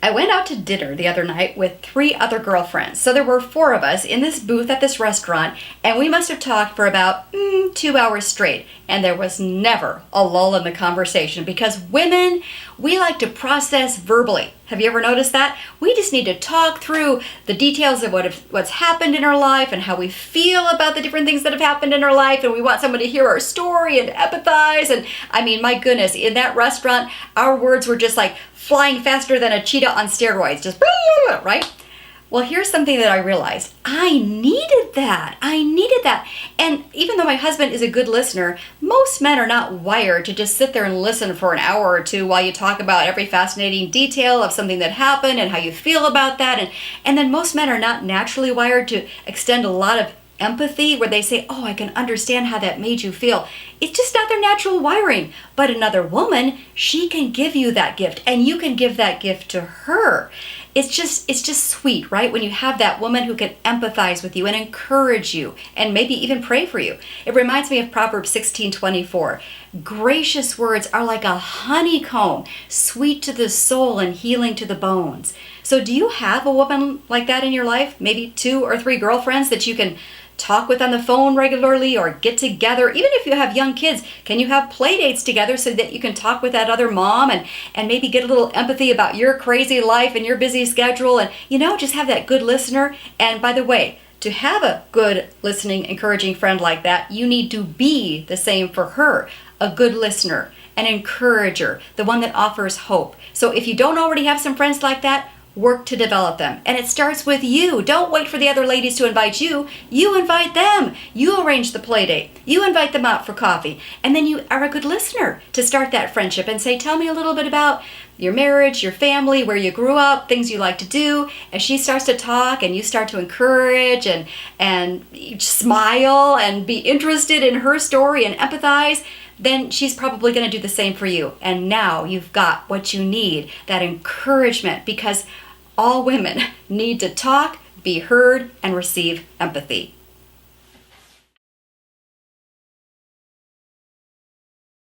I went out to dinner the other night with 3 other girlfriends. So there were 4 of us in this booth at this restaurant, and we must have talked for about 2 hours straight. And there was never a lull in the conversation because women, we like to process verbally. Have you ever noticed that? We just need to talk through the details of what's happened in our life and how we feel about the different things that have happened in our life, and we want someone to hear our story and empathize. And I mean, my goodness, in that restaurant, our words were just like flying faster than a cheetah on steroids, just right? Well, here's something that I realized. I needed that. And even though my husband is a good listener, most men are not wired to just sit there and listen for an hour or two while you talk about every fascinating detail of something that happened and how you feel about that. And then most men are not naturally wired to extend a lot of empathy where they say, oh, I can understand how that made you feel. It's just not their natural wiring. But another woman, she can give you that gift, and you can give that gift to her. It's just sweet, right? When you have that woman who can empathize with you and encourage you and maybe even pray for you. It reminds me of Proverbs 16:24. Gracious words are like a honeycomb, sweet to the soul and healing to the bones. So do you have a woman like that in your life? Maybe 2 or 3 girlfriends that you can talk with on the phone regularly or get together. Even if you have young kids, can you have play dates together so that you can talk with that other mom and maybe get a little empathy about your crazy life and your busy schedule, and just have that good listener? And by the way, to have a good listening, encouraging friend like that, you need to be the same for her, a good listener, an encourager, the one that offers hope. So if you don't already have some friends like that, work to develop them. And it starts with you. Don't wait for the other ladies to invite you. You invite them. You arrange the play date. You invite them out for coffee. And then you are a good listener to start that friendship and say, tell me a little bit about your marriage, your family, where you grew up, things you like to do. As she starts to talk and you start to encourage and smile and be interested in her story and empathize, then she's probably going to do the same for you. And now you've got what you need, that encouragement, because all women need to talk, be heard, and receive empathy.